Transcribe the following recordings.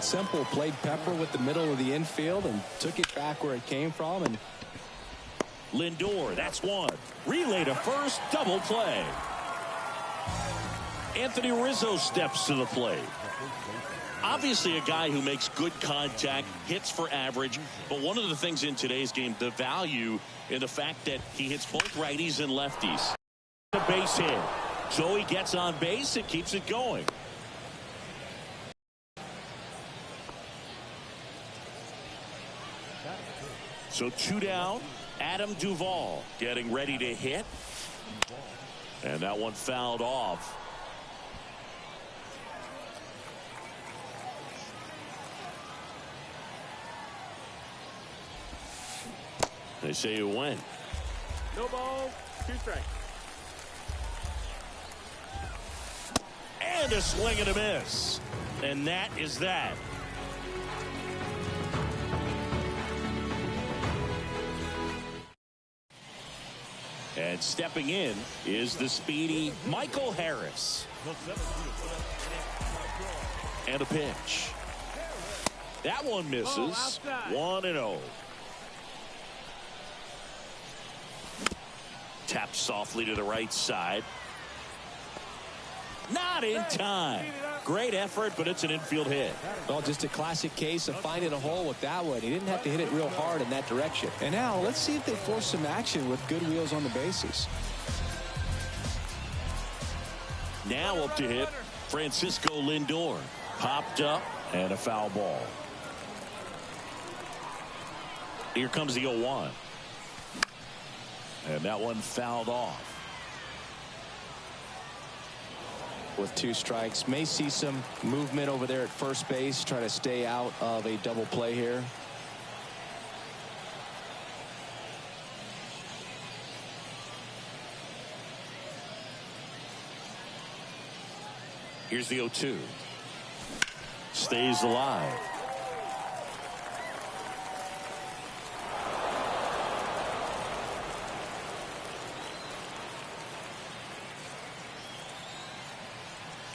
that simple. Played pepper with the middle of the infield and took it back where it came from. And Lindor, that's one. Relay to first, double play. Anthony Rizzo steps to the plate. Obviously a guy who makes good contact, hits for average, but one of the things in today's game, the value in the fact that he hits both righties and lefties. The base hit. So he gets on base and keeps it going. So 2 down. Adam Duvall getting ready to hit. And that one fouled off. They say you win. No ball, 2 strikes. And a swing and a miss. And that is that. And stepping in is the speedy Michael Harris. And a pitch. That one misses. 1-0. Tapped softly to the right side. Not in time. Great effort, but it's an infield hit. Well, just a classic case of finding a hole with that one. He didn't have to hit it real hard in that direction. And now let's see if they force some action with good wheels on the bases. Now up to hit Francisco Lindor. Popped up and a foul ball. Here comes the 0-1. And that one fouled off. With 2 strikes, may see some movement over there at first base, try to stay out of a double play here. Here's the 0-2. Stays alive.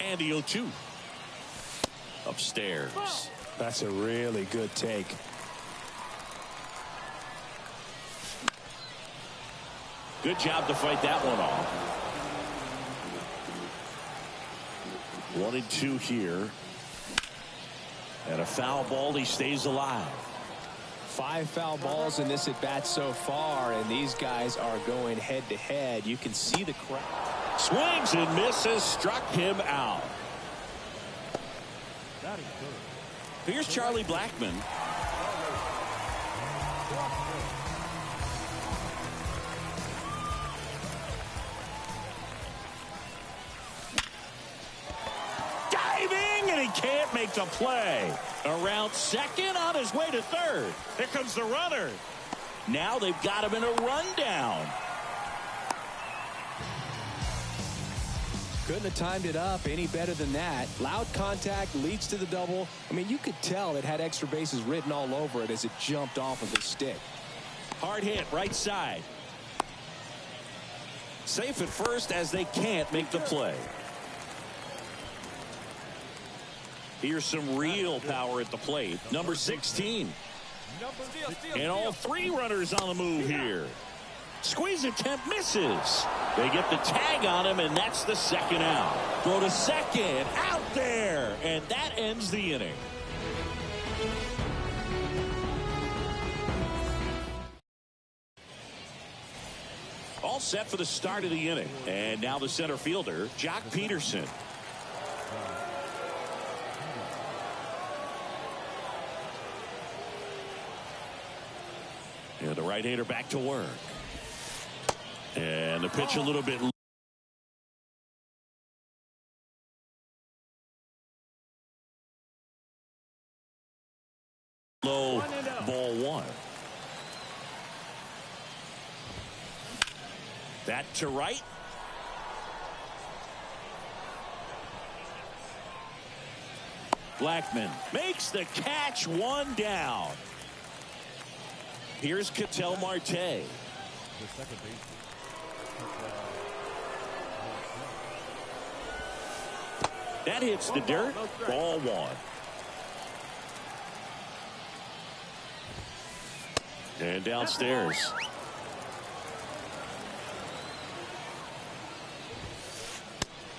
And the 0-2. Upstairs. That's a really good take. Good job to fight that one off. 1-2 here. And a foul ball. He stays alive. 5 foul balls in this at bat so far, and these guys are going head to head. You can see the crowd. Swings and misses, struck him out. Here's Charlie Blackmon. Diving, and he can't make the play. Around second, on his way to third. Here comes the runner. Now they've got him in a rundown. Couldn't have timed it up any better than that. Loud contact leads to the double. I mean, you could tell it had extra bases written all over it as it jumped off of his stick. Hard hit, right side. Safe at first as they can't make the play. Here's some real power at the plate. Number 16. And all 3 runners on the move here. Squeeze attempt misses. They get the tag on him, and that's the second out. Throw to second, out there, and that ends the inning. All set for the start of the inning. And now the center fielder, Jock Peterson. And the right-hander back to work. And the pitch a little bit low, ball 1. That to right. Blackmon makes the catch, 1 down. Here's Ketel Marte. That hits the dirt. Ball 1. And downstairs.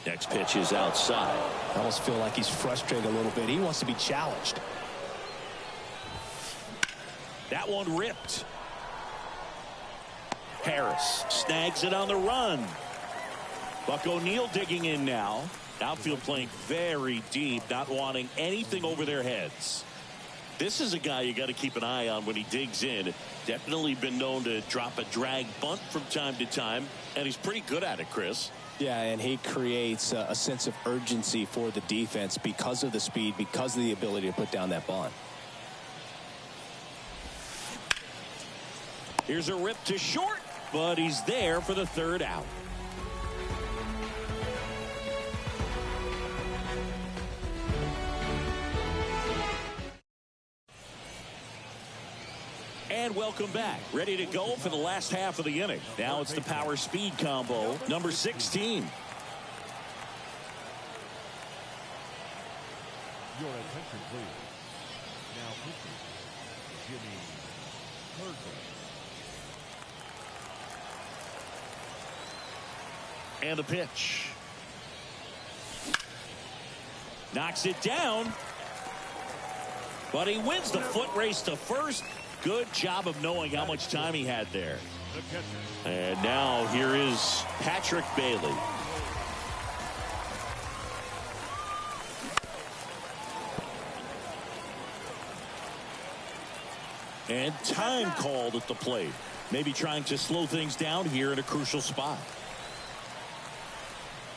Next pitch is outside. I almost feel like he's frustrated a little bit. He wants to be challenged. That one ripped. Harris snags it on the run. Buck O'Neil digging in now. Outfield playing very deep, not wanting anything over their heads. This is a guy you got to keep an eye on when he digs in. Definitely been known to drop a drag bunt from time to time, and he's pretty good at it, Chris. Yeah, and he creates a sense of urgency for the defense because of the speed, because of the ability to put down that bunt. Here's a rip to short, but he's there for the third out. And welcome back. Ready to go for the last half of the inning. Now it's the power speed combo, number 16. Your attention, please. Now pitching, Jimmy Herger. And the pitch. Knocks it down. But he wins the foot race to first. Good job of knowing how much time he had there. And now here is Patrick Bailey. And time called at the plate. Maybe trying to slow things down here in a crucial spot.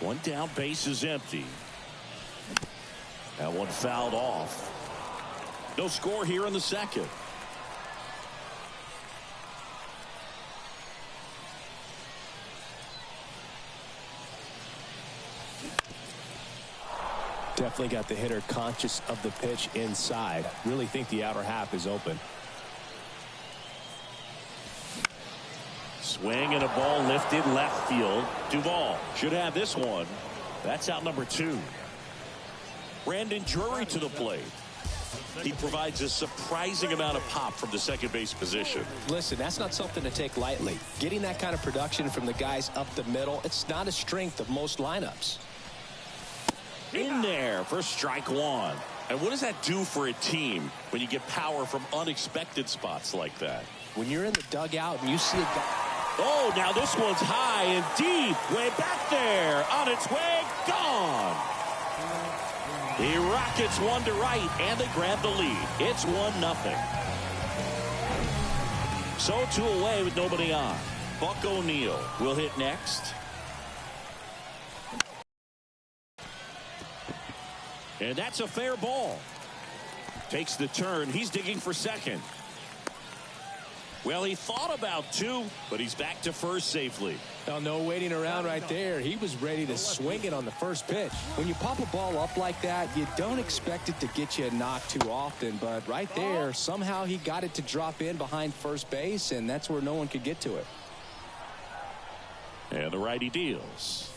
One down, base is empty. That one fouled off. No score here in the second. Definitely got the hitter conscious of the pitch inside. Really think the outer half is open. Swing and a ball lifted left field. Duvall should have this one. That's out number 2. Brandon Drury to the plate. He provides a surprising amount of pop from the second base position. Listen, that's not something to take lightly. Getting that kind of production from the guys up the middle, it's not a strength of most lineups. In there for strike one. And what does that do for a team when you get power from unexpected spots like that? When you're in the dugout and you see a guy. Oh, now this one's high and deep. Way back there. On its way. Gone. He rockets one to right, and they grab the lead. It's 1-0. So 2 away with nobody on. Buck O'Neil will hit next. And that's a fair ball. Takes the turn. He's digging for second. Well, he thought about 2, but he's back to first safely. Oh, no waiting around right there. He was ready to swing it on the first pitch. When you pop a ball up like that, you don't expect it to get you a knock too often. But right there, somehow he got it to drop in behind first base, and that's where no one could get to it. And the righty deals.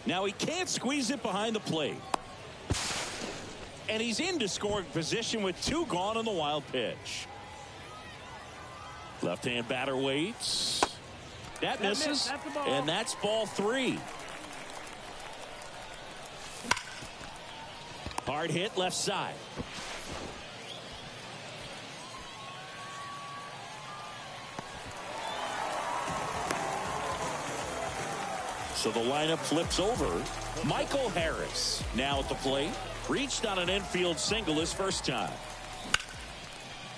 Now he can't squeeze it behind the plate. And he's into scoring position with 2 gone on the wild pitch. Left-hand batter waits. That misses. And that's ball 3. Hard hit left side. So the lineup flips over. Michael Harris now at the plate. Reached on an infield single his first time.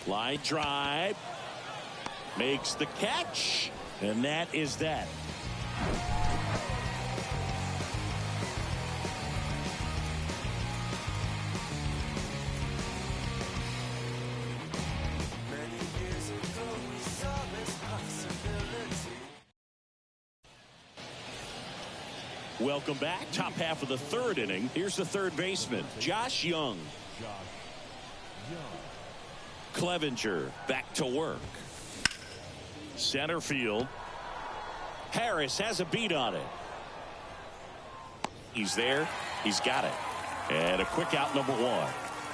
Line drive. Makes the catch. And that is that. Welcome back. Top half of the third inning. Here's the third baseman, Josh Young. Clevenger back to work. Center field. Harris has a beat on it. He's there. He's got it. And a quick out, number 1.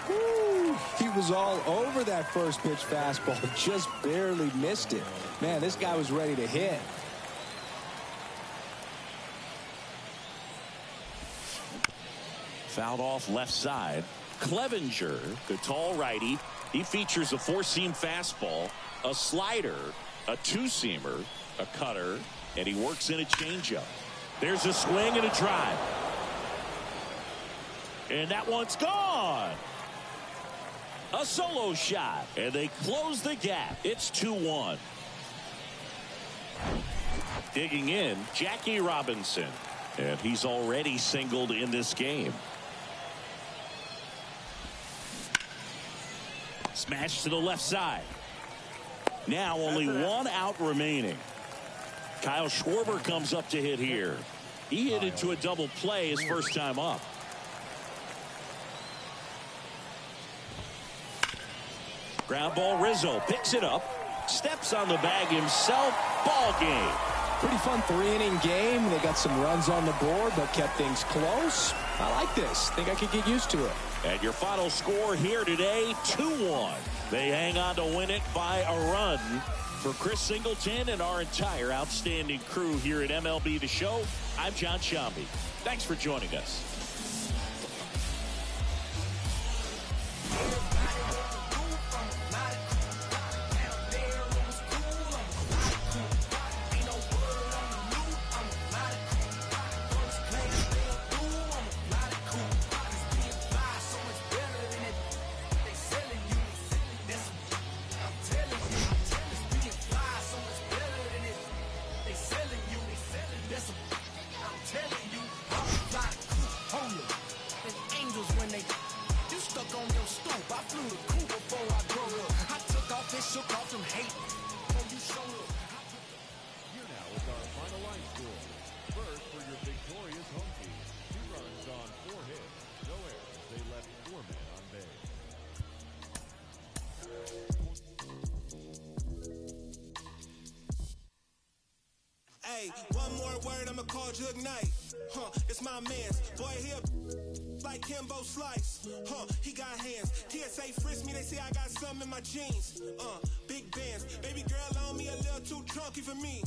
Woo, he was all over that first pitch fastball. Just barely missed it. Man, this guy was ready to hit. Fouled off left side. Clevenger, the tall righty. He features a four-seam fastball, a slider, a two-seamer, a cutter, and he works in a changeup. There's a swing and a drive. And that one's gone. A solo shot, and they close the gap. It's 2-1. Digging in, Jackie Robinson, and he's already singled in this game. Smash to the left side. Now only one out remaining. Kyle Schwarber comes up to hit here. He hit into a double play his first time up. Ground ball, Rizzo picks it up, steps on the bag himself. Ball game. Pretty fun 3-inning game. They got some runs on the board, but kept things close. I like this. Think I could get used to it. And your final score here today, 2-1. They hang on to win it by a run. For Chris Singleton and our entire outstanding crew here at MLB The Show, I'm John Shambi. Thanks for joining us. Hey, one more word, I'ma call Jug Knight. It's my man's. Boy, he like Kimbo Slice. He got hands. TSA frisk me, they say I got something in my jeans. Big bands. Baby girl on me a little too drunky for me.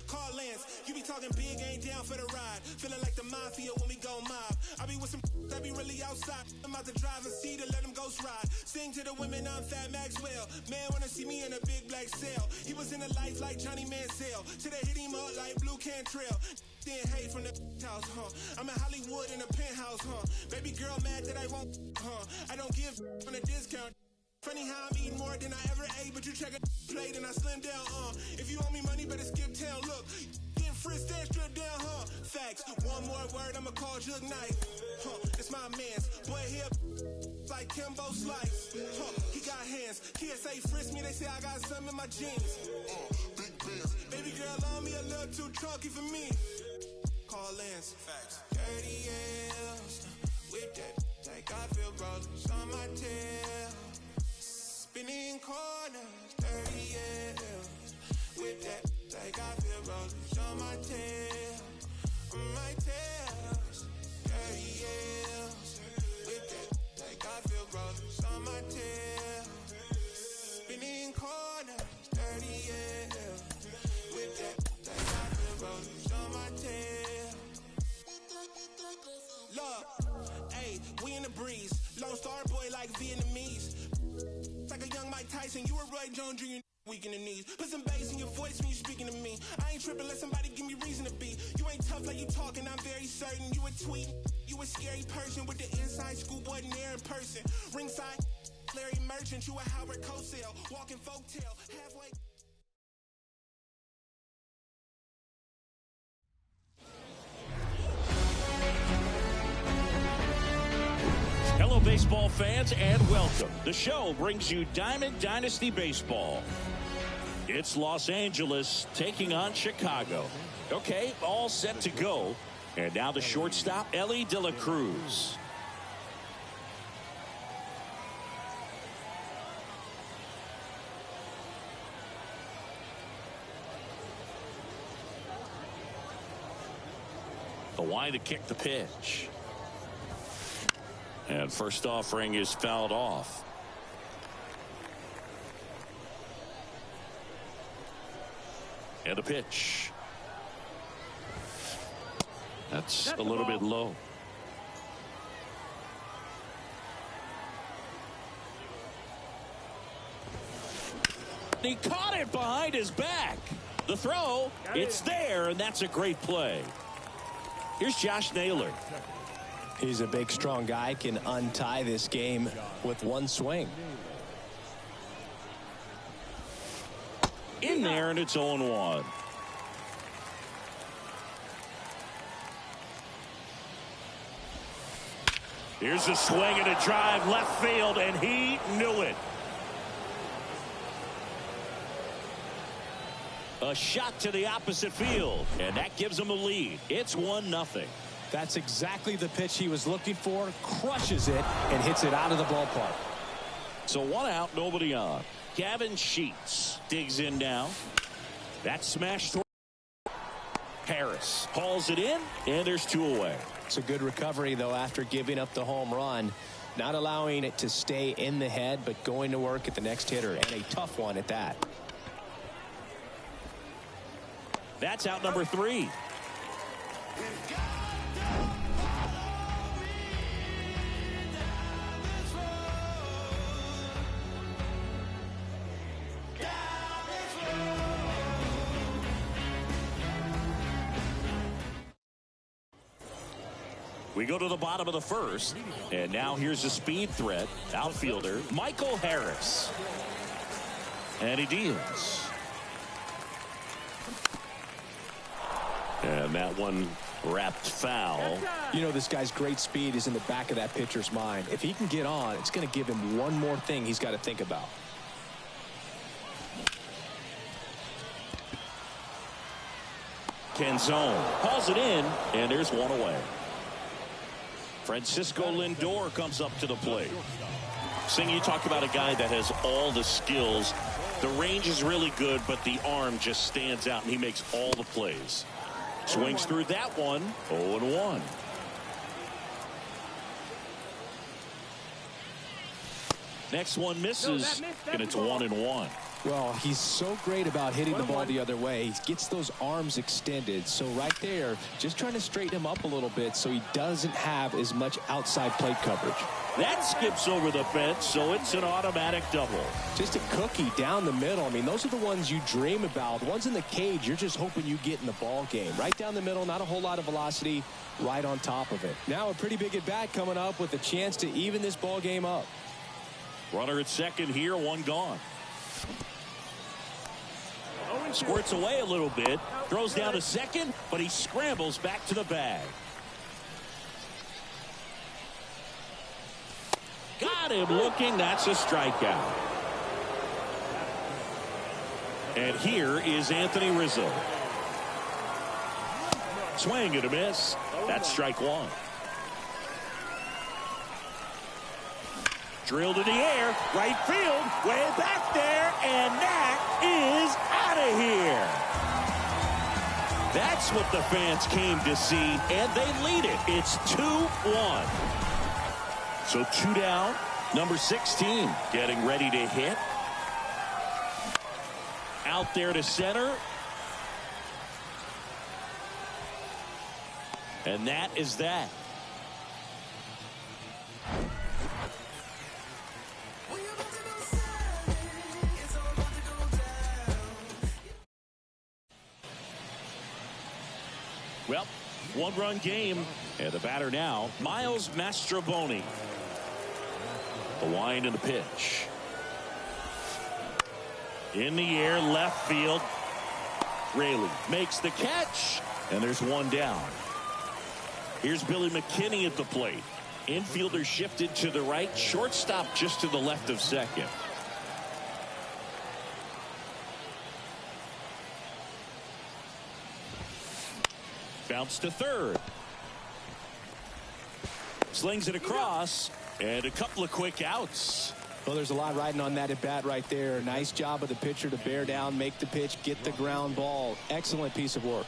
Call Lance, you be talking big, ain't down for the ride. Feeling like the mafia when we go mob. I be with some that be really outside. I'm out to drive and see to let them ghost ride. Sing to the women, I'm Fat Maxwell. Man wanna see me in a big black cell. He was in the life like Johnny Mansell. Till they hit him up like Blue Cantrell. Then hate from the house, I'm in Hollywood in a penthouse, Baby girl mad that I won't, I don't give on a discount. Funny how I'm eating more than I ever ate, but you check a plate and I slim down, If you owe me money, better skip town. Look, getting frisked and stripped down, Facts. One more word, I'ma call Jug Knight. It's my man's. Boy, here like Kimbo Slice. He got hands. TSA frisk me, they say I got something in my jeans. Big bands. Baby girl on me a little too chunky for me. Call Lance. Facts. 30 years with that. Like I feel rollers on my tail. Spinning corners, 30 years with that, like I feel rollers on my tail, on my tail. 30 years with that, like I feel rollers on my tail. Spinning corners, 30 years with that, like I feel rollers on my tail. Look, hey, we in the breeze, Lone Star boy like Vietnamese. Like a young Mike Tyson, you a Roy Jones Jr. weak in the knees. Put some bass in your voice when you speaking to me. I ain't tripping, let somebody give me reason to be. You ain't tough like you talking, I'm very certain. You a tweet, you a scary person with the inside schoolboy near in person. Ringside, Larry Merchant, you a Howard Cosell. Walking folktale, halfway. Hello, baseball fans, and welcome. The show brings you Diamond Dynasty Baseball. It's Los Angeles taking on Chicago. Okay, all set to go. And now the shortstop, Ellie De La Cruz. The line to kick the pitch. And first offering is fouled off. And a pitch. That's a little bit low. He caught it behind his back. The throw, it's there, and that's a great play. Here's Josh Naylor. He's a big, strong guy, can untie this game with one swing. In there, and it's 0-1. Here's a swing and a drive left field, and he knew it. A shot to the opposite field, and that gives him a lead. It's 1-0. That's exactly the pitch he was looking for. Crushes it and hits it out of the ballpark. So 1 out, nobody on. Gavin Sheets digs in now. That smash toward Harris. Hauls it in, and there's 2 away. It's a good recovery, though, after giving up the home run. Not allowing it to stay in the head, but going to work at the next hitter, and a tough one at that. That's out number 3. We go to the bottom of the first, and now here's a speed threat. Outfielder Michael Harris. And he deals. And that one wrapped foul. You know, this guy's great speed is in the back of that pitcher's mind. If he can get on, it's going to give him one more thing he's got to think about. Canzone hauls it in, and there's 1 away. Francisco Lindor comes up to the plate. Sing, you talk about a guy that has all the skills. The range is really good, but the arm just stands out, and he makes all the plays. Swings through that one. 0-1. Next one misses, and it's 1-1. Well, he's so great about hitting the ball the other way. He gets those arms extended. So right there, just trying to straighten him up a little bit so he doesn't have as much outside plate coverage. That skips over the fence, so it's an automatic double. Just a cookie down the middle. I mean, those are the ones you dream about. The ones in the cage, you're just hoping you get in the ball game. Right down the middle, not a whole lot of velocity, right on top of it. Now a pretty big at-bat coming up with a chance to even this ball game up. Runner at second here, 1 gone. Squirts away a little bit, throws down to second, but he scrambles back to the bag. Got him looking. That's a strikeout. And here is Anthony Rizzo. Swing and a miss. That's strike 1. Drilled in the air, right field, way back there, and that is out of here. That's what the fans came to see, and they lead it. It's 2-1. So 2 down, number 16 getting ready to hit. Out there to center. And that is that. Well, 1-run game, and the batter now, Miles Mastrobuoni. The wind and the pitch. In the air, left field. Raley makes the catch, and there's 1 down. Here's Billy McKinney at the plate. Infielder shifted to the right, shortstop just to the left of second. Bounce to third. Slings it across, and a couple of quick outs. Well, there's a lot riding on that at bat right there. Nice job of the pitcher to bear down, make the pitch, get the ground ball. Excellent piece of work.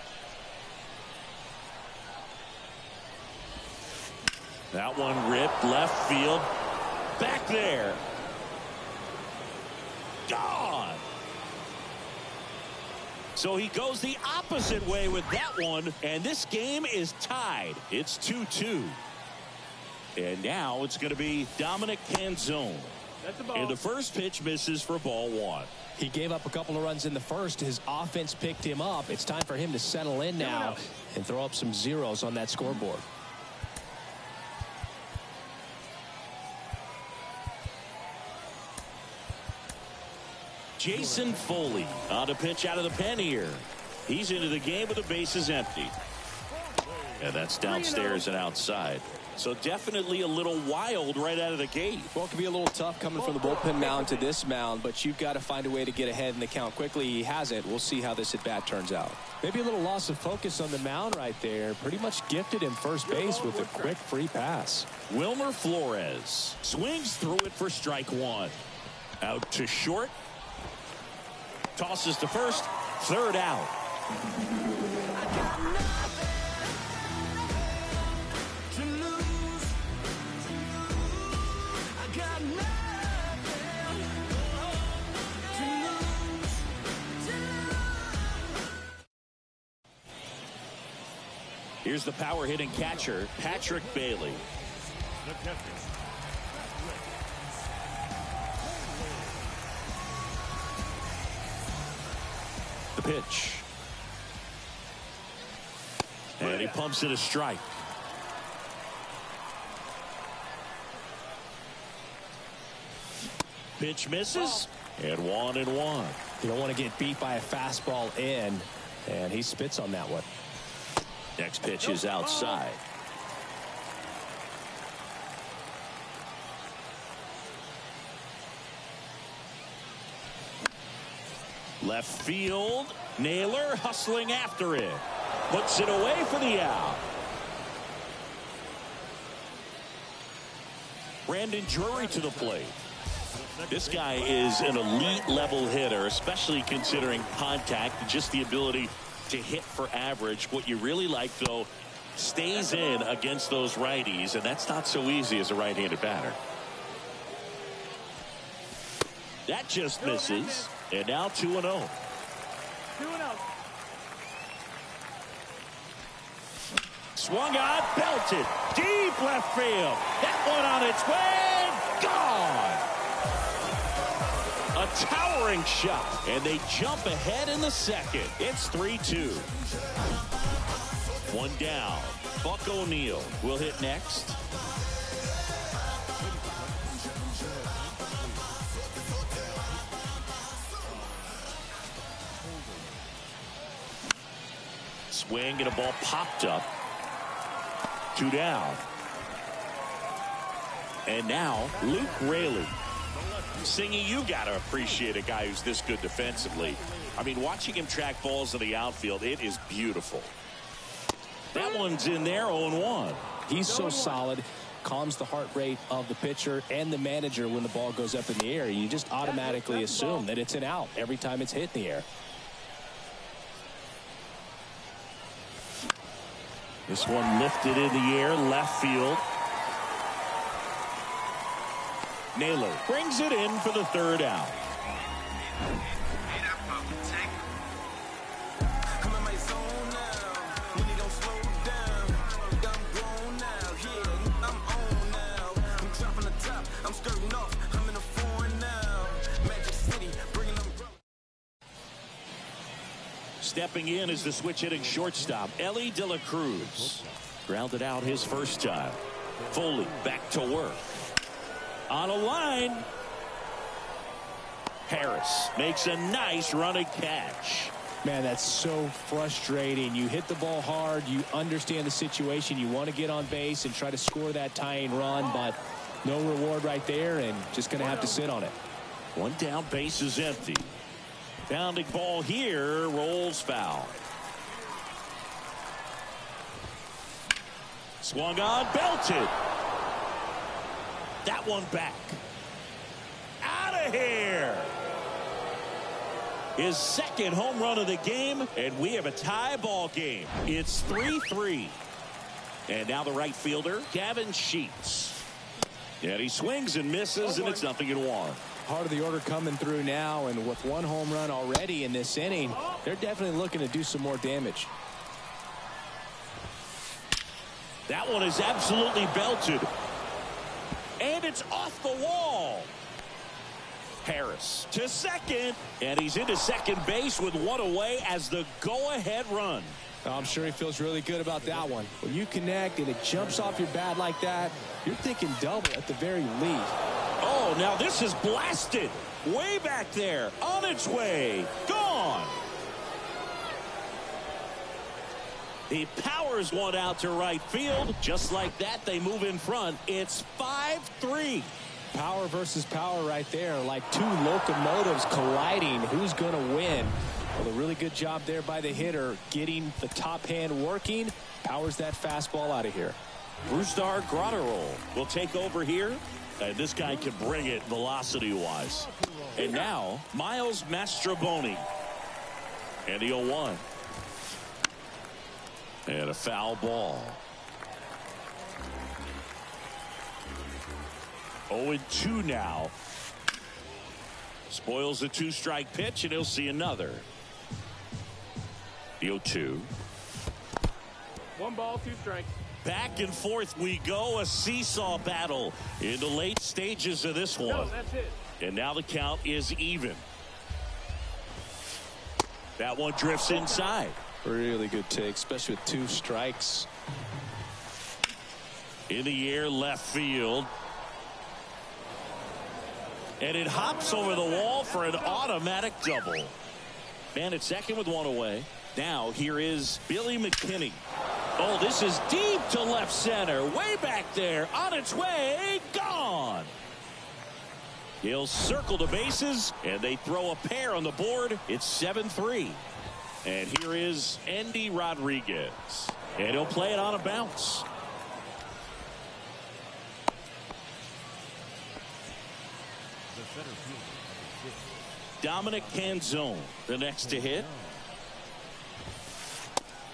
That one ripped left field. Back there. Gone. So he goes the opposite way with that one, and this game is tied. It's 2-2. And now it's going to be Dominic Canzone. That's the ball. And the first pitch misses for ball one. He gave up a couple of runs in the first. His offense picked him up. It's time for him to settle in now and throw up some zeros on that scoreboard. Jason Foley on a pitch out of the pen here. He's into the game with the bases empty. And that's downstairs and outside. So definitely a little wild right out of the gate. Well, it can be a little tough coming from the bullpen mound to this mound, but you've got to find a way to get ahead in the count quickly. He hasn't. We'll see how this at-bat turns out. Maybe a little loss of focus on the mound right there. Pretty much gifted him first base with a quick free pass. Wilmer Flores swings through it for strike one. Out to short. Tosses to first. Third out. Here's the power hitting catcher, Patrick Bailey. The catcher. The pitch. And he pumps it a strike. Pitch misses. And 1-1. You don't want to get beat by a fastball in, and he spits on that one. Next pitch is outside. Left field. Naylor hustling after it. Puts it away for the out. Brandon Drury to the plate. This guy is an elite level hitter, especially considering contact and just the ability to hit for average. What you really like, though, stays in against those righties, and that's not so easy as a right-handed batter. That just misses, and now 2-0. 2-0. Swung on, belted, deep left field. That one on its way, gone. A towering shot, and they jump ahead in the second. It's 3-2. One down. Buck O'Neil will hit next. Swing and a ball popped up. 2 down. And now Luke Raley. Singy, you got to appreciate a guy who's this good defensively. I mean, watching him track balls in the outfield, it is beautiful. That one's in there, 0-1. He's so solid, calms the heart rate of the pitcher and the manager when the ball goes up in the air. You just automatically assume that it's an out every time it's hit in the air. This one lifted in the air, left field. Naylor brings it in for the third out. Stepping in is the switch hitting shortstop, Ellie De La Cruz. Grounded out his first time. Foley back to work. On a line. Harris makes a nice running catch. Man, that's so frustrating. You hit the ball hard. You understand the situation. You want to get on base and try to score that tying run, but no reward right there, and just going to have to sit on it. One down, base is empty. Bounding ball here, rolls foul. Swung on, belted. That one back. Out of here. His second home run of the game, and we have a tie ball game. It's 3-3. And now the right fielder, Gavin Sheets. And he swings and misses, and it's 0-1. Part of the order coming through now, and with 1 home run already in this inning, they're definitely looking to do some more damage. That one is absolutely belted. And it's off the wall. Harris to second, and he's into second base with 1 away as the go-ahead run. I'm sure he feels really good about that one. When you connect and it jumps off your bat like that, you're thinking double at the very least. Oh, now this is blasted. Way back there. On its way. Gone. He powers one out to right field. Just like that, they move in front. It's 5-3. Power versus power right there, like 2 locomotives colliding. Who's going to win? Well, a really good job there by the hitter, getting the top hand working. Powers that fastball out of here. Brusdar Graterol will take over here. And this guy can bring it velocity-wise. And now, Miles Mastrobuoni. And the 0-1. And a foul ball. 0-2 now. Spoils the 2-strike pitch, and he'll see another. The 0-2. 1 ball, 2 strikes. Back and forth we go, a seesaw battle in the late stages of this one. No, that's it. And now the count is even. That one drifts inside. Really good take, especially with 2 strikes. In the air, left field. And it hops over the wall for an automatic double. Man at second with 1 away. Now here is Billy McKinney. Oh, this is deep to left center. Way back there. On its way. Gone. He'll circle the bases, and they throw a pair on the board. It's 7-3. And here is Andy Rodriguez. And he'll play it on a bounce. Dominic Canzone, the next to hit.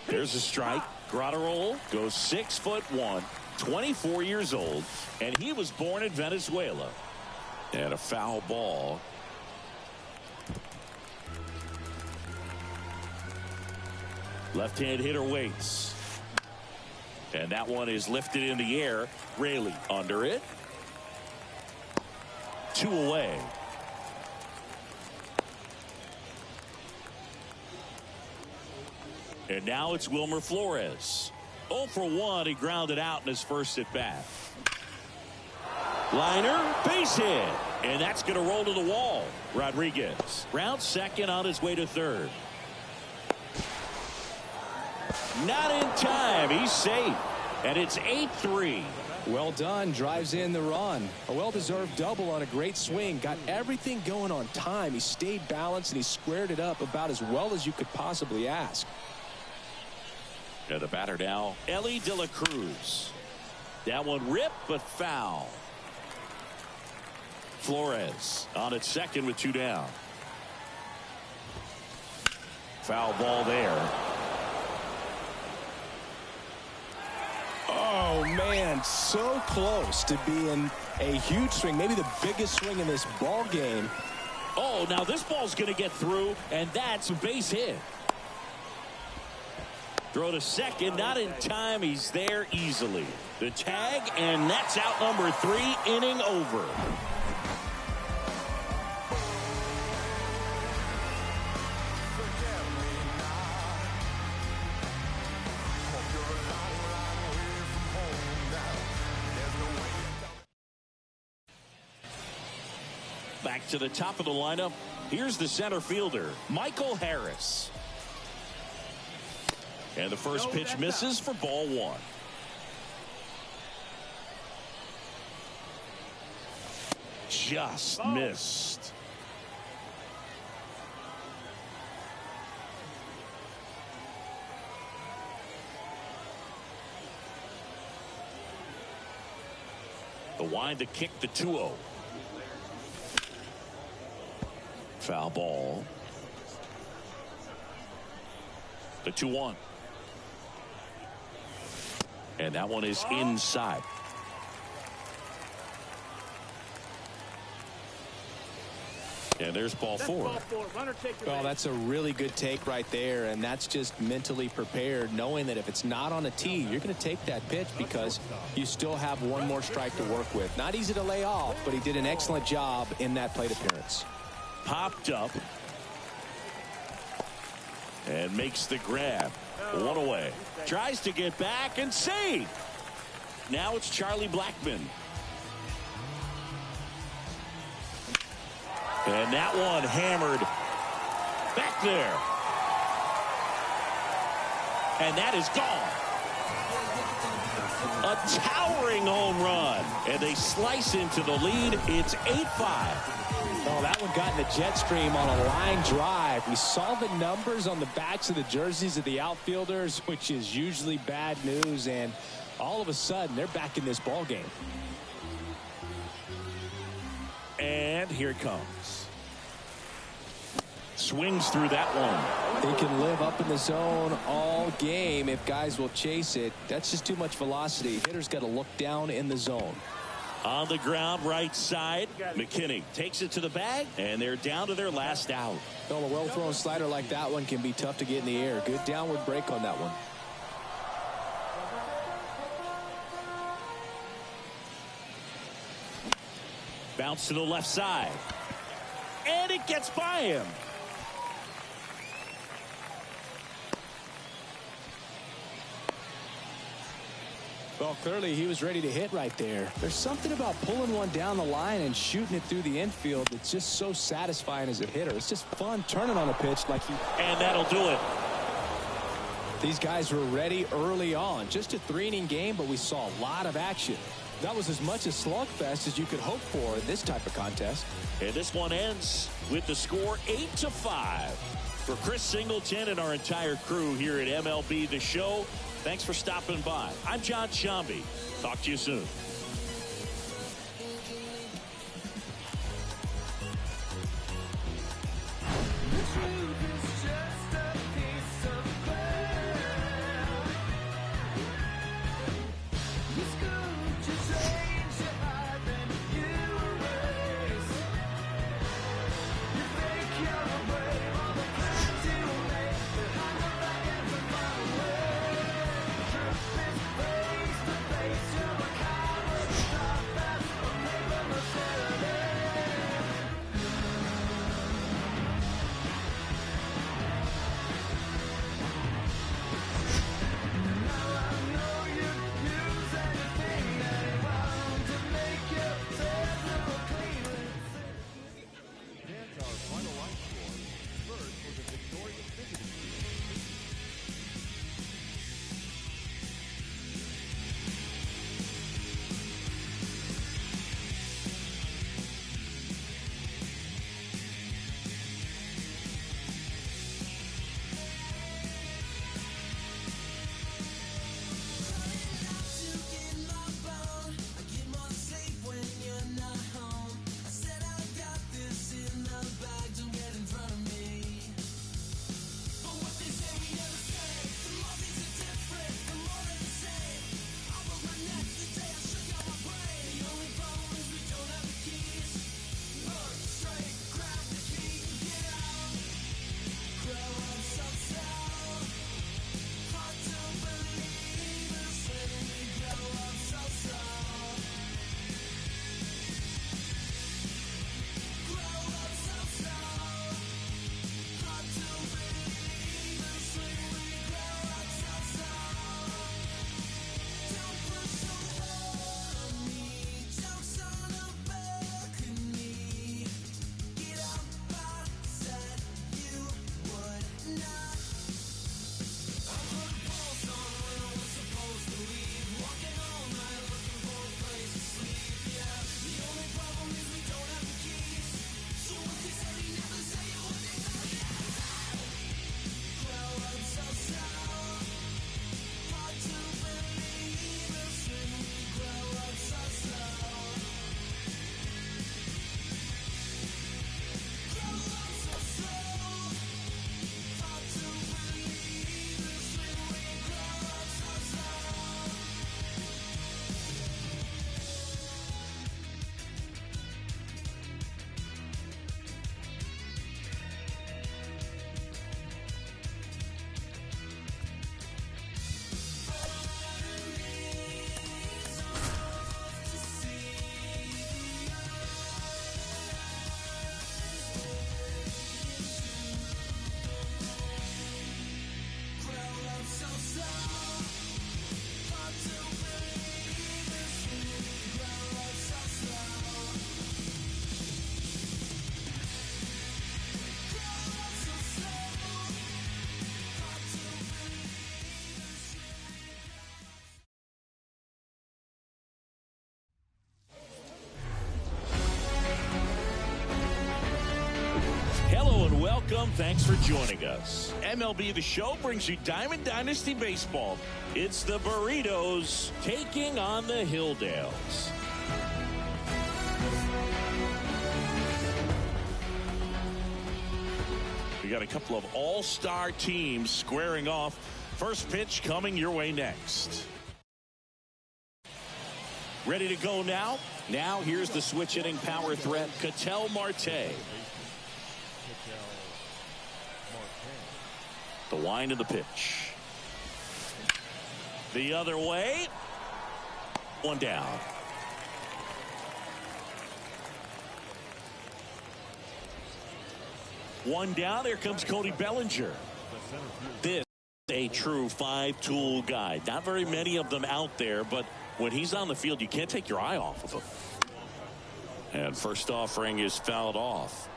There's a strike. Graterol goes 6'1", 24 years old, and he was born in Venezuela. And a foul ball. Left-hand hitter waits. And that one is lifted in the air. Raley under it. 2 away. And now it's Wilmer Flores. 0 for 1. He grounded out in his first at bat. Liner, base hit. And that's going to roll to the wall. Rodriguez rounds second on his way to third. Not in time. He's safe. And it's 8-3. Well done. Drives in the run. A well-deserved double on a great swing. Got everything going on time. He stayed balanced and he squared it up about as well as you could possibly ask. And the batter now, Ellie De La Cruz. That one ripped but foul. Flores on at second with 2 down. Foul ball there. Oh, man, so close to being a huge swing, maybe the biggest swing in this ball game. Oh, now this ball's going to get through, and that's a base hit. Throw to second, not in time. He's there easily. The tag, and that's out number 3, inning over. Back to the top of the lineup. Here's the center fielder, Michael Harris. And the first pitch misses for ball 1. Just missed. The wind to kick the 2-0. Foul ball. The 2-1. And that one is inside. And there's ball four. Runner take the Well, base. that's a really good take right there, and that's just mentally prepared, knowing that if it's not on a tee, you're going to take that pitch because you still have one more strike to work with. Not easy to lay off, but he did an excellent job in that plate appearance. Popped up. And makes the grab. One away. Tries to get back and save. Now it's Charlie Blackmon. And that one hammered back there. And that is gone. A towering home run. And they slice into the lead. It's 8-5. Oh, that one got in the jet stream on a line drive. We saw the numbers on the backs of the jerseys of the outfielders, which is usually bad news. And all of a sudden, they're back in this ball game. And here it comes. Swings through that one. They can live up in the zone all game if guys will chase it. That's just too much velocity. Hitters got to look down in the zone. On the ground, right side. McKinney takes it to the bag, and they're down to their last out. Well, a well-thrown slider like that one can be tough to get in the air. Good downward break on that one. Bounce to the left side. And it gets by him. Well, clearly he was ready to hit right there. There's something about pulling one down the line and shooting it through the infield that's just so satisfying as a hitter. It's just fun turning on a pitch like he... And that'll do it. These guys were ready early on. Just a 3-inning game, but we saw a lot of action. That was as much a slugfest as you could hope for in this type of contest. And this one ends with the score 8-5. For Chris Singleton and our entire crew here at MLB The Show, thanks for stopping by. I'm John Shambi. Talk to you soon. welcome. Thanks for joining us. MLB The Show brings you Diamond Dynasty Baseball. It's the Burritos taking on the Hilldales. We got a couple of all-star teams squaring off. First pitch coming your way next. Ready to go now? Now here's the switch hitting power threat, Ketel Marte. The wind of the pitch. The other way. One down. One down. Here comes Cody Bellinger. This is a true five-tool guy. Not very many of them out there, but when he's on the field, you can't take your eye off of him. And first offering is fouled off.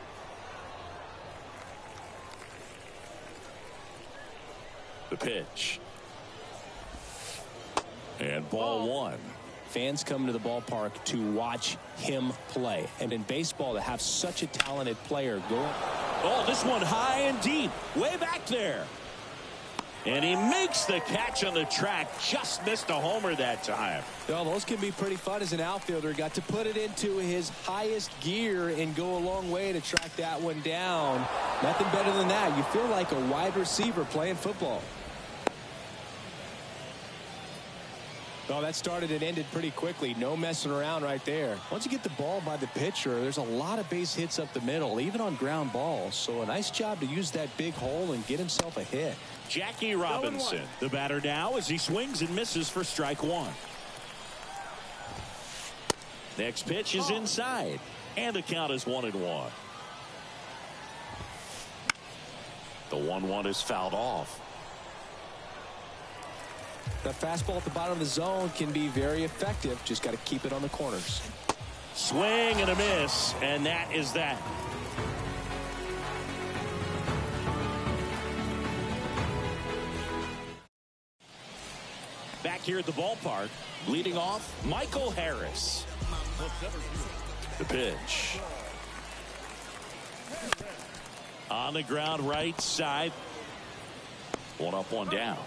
The pitch. And ball one. Fans come to the ballpark to watch him play. And in baseball, to have such a talented player going. Oh, this one high and deep. Way back there. And he makes the catch on the track. Just missed a homer that time. Well, those can be pretty fun as an outfielder. Got to put it into his highest gear and go a long way to track that one down. Nothing better than that. You feel like a wide receiver playing football. Well, that started and ended pretty quickly. No messing around right there. Once you get the ball by the pitcher, there's a lot of base hits up the middle, even on ground balls. So a nice job to use that big hole and get himself a hit. Jackie Robinson, the batter now, as he swings and misses for strike one. Next pitch is inside, and the count is 1-1. The 1-1 is fouled off. The fastball at the bottom of the zone can be very effective. Just got to keep it on the corners. Swing and a miss, and that is that. Back here at the ballpark, leading off, Michael Harris. The pitch. On the ground right side. One up, one down.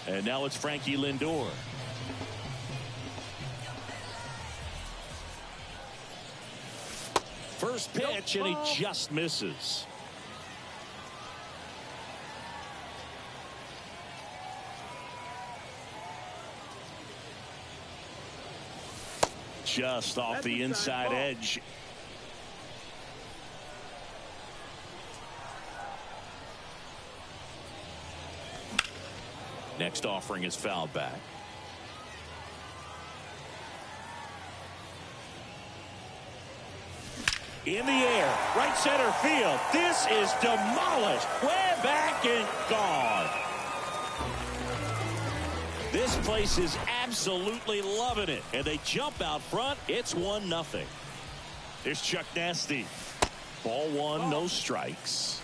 And now it's Frankie Lindor. First pitch, and he just misses. Just off the inside edge. Next offering is fouled back. In the air, right center field. This is demolished. Way back and gone. This place is absolutely loving it. And they jump out front. It's 1-0. There's Chuck Nasty. Ball one, no strikes.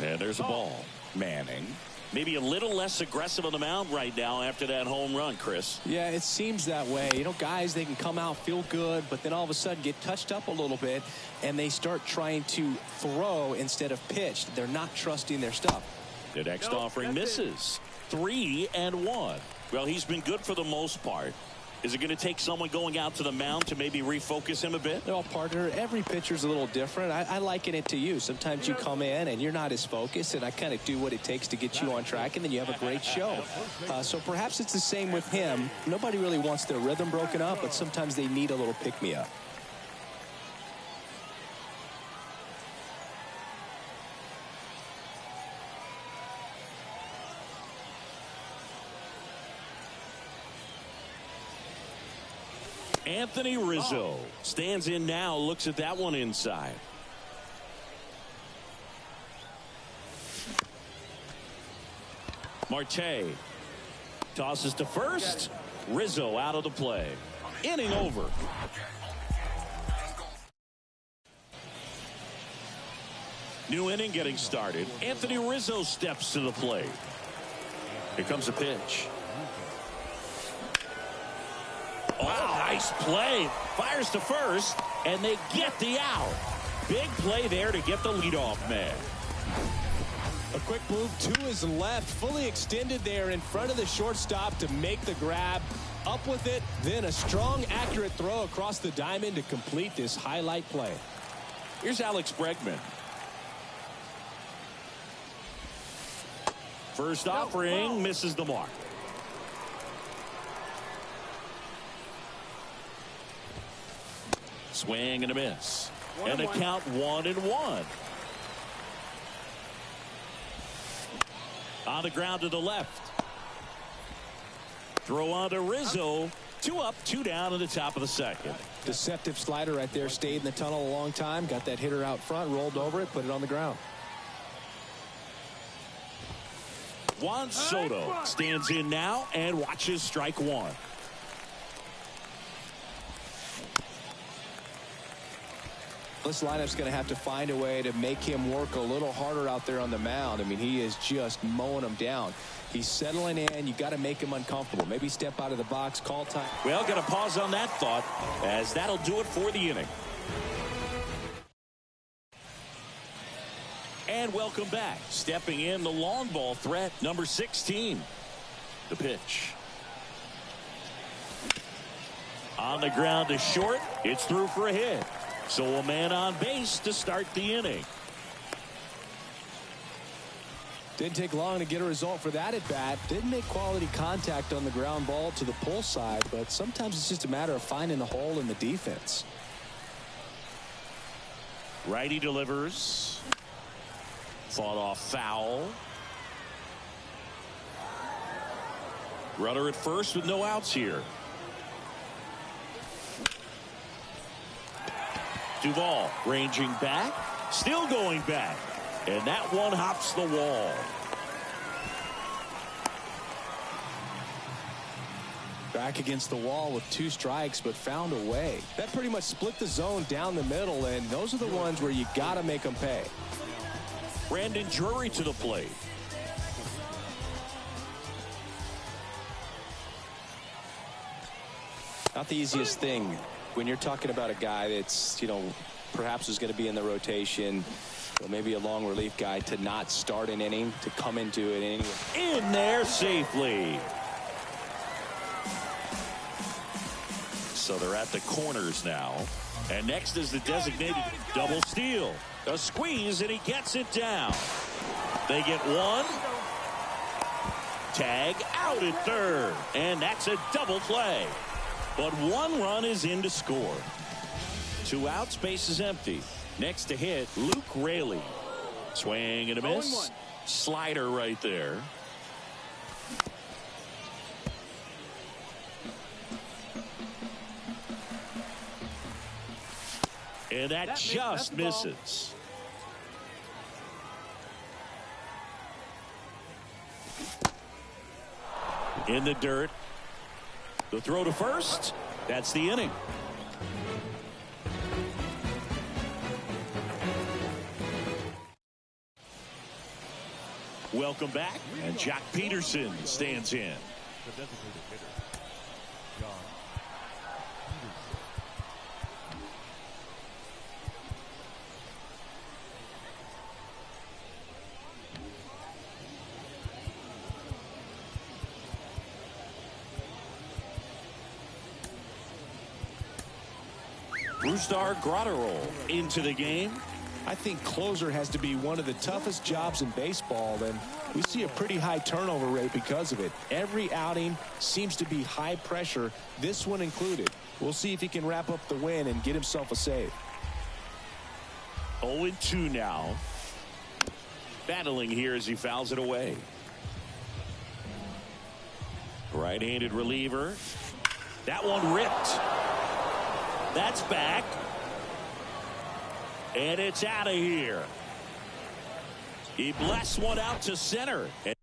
And there's a ball. Manning. Maybe a little less aggressive on the mound right now after that home run, Chris. Yeah, it seems that way. You know, guys, they can come out, feel good, but then all of a sudden get touched up a little bit, and they start trying to throw instead of pitch. They're not trusting their stuff. The next offering misses. 3-1. Well, he's been good for the most part. Is it going to take someone going out to the mound to maybe refocus him a bit? Well, partner, every pitcher's a little different. I liken it to you. Sometimes you come in and you're not as focused, and I kind of do what it takes to get you on track, and then you have a great show. So perhaps it's the same with him. Nobody really wants their rhythm broken up, but sometimes they need a little pick-me-up. Anthony Rizzo stands in now, looks at that one inside. Marte tosses to first. Rizzo out of the play. Inning over. New inning getting started. Anthony Rizzo steps to the plate. Here comes a pitch. Oh, nice play. Fires to first, and they get the out. Big play there to get the leadoff man. A quick move to his left, fully extended there in front of the shortstop to make the grab. Up with it, then a strong, accurate throw across the diamond to complete this highlight play. Here's Alex Bregman. First offering misses the mark. Swing and a miss. And a count 1-1. On the ground to the left. Throw on to Rizzo. 2 up, 2 down in the top of the second. Deceptive slider right there. Stayed in the tunnel a long time. Got that hitter out front. Rolled over it. Put it on the ground. Juan Soto stands in now and watches strike one. This lineup's going to have to find a way to make him work a little harder out there on the mound. I mean, he is just mowing them down. He's settling in. You got to make him uncomfortable. Maybe step out of the box, call time. Well, got to pause on that thought, as that'll do it for the inning. And welcome back. Stepping in the long ball threat, number 16. The pitch. On the ground to short. It's through for a hit. So a man on base to start the inning. Didn't take long to get a result for that at bat. Didn't make quality contact on the ground ball to the pull side, but sometimes it's just a matter of finding the hole in the defense. Righty delivers. Fought off foul. Runner at first with no outs here. Duvall ranging back, still going back, and that one hops the wall. Back against the wall with 2 strikes, but found a way. That pretty much split the zone down the middle, and those are the ones where you got to make them pay. Brandon Drury to the plate. Not the easiest thing when you're talking about a guy that's, perhaps is going to be in the rotation, or maybe a long relief guy, to not start an inning, to come into an inning. In there safely. So they're at the corners now. And next is the designated double steal. A squeeze, and he gets it down. They get one. Tag out at third. And that's a double play. But 1 run is in to score. 2 outs, base is empty. Next to hit, Luke Raley. Swing and a miss. Slider right there. And that just misses. In the dirt. The throw to first. That's the inning. Welcome back. And Jack Peterson stands in. The designated hitter, John Brusdar Graterol into the game. I think closer has to be one of the toughest jobs in baseball, and we see a pretty high turnover rate because of it. Every outing seems to be high pressure, this one included. We'll see if he can wrap up the win and get himself a save. 0-2 now. Battling here as he fouls it away. Right-handed reliever. That one ripped. That's back. And it's out of here. He blasts one out to center. And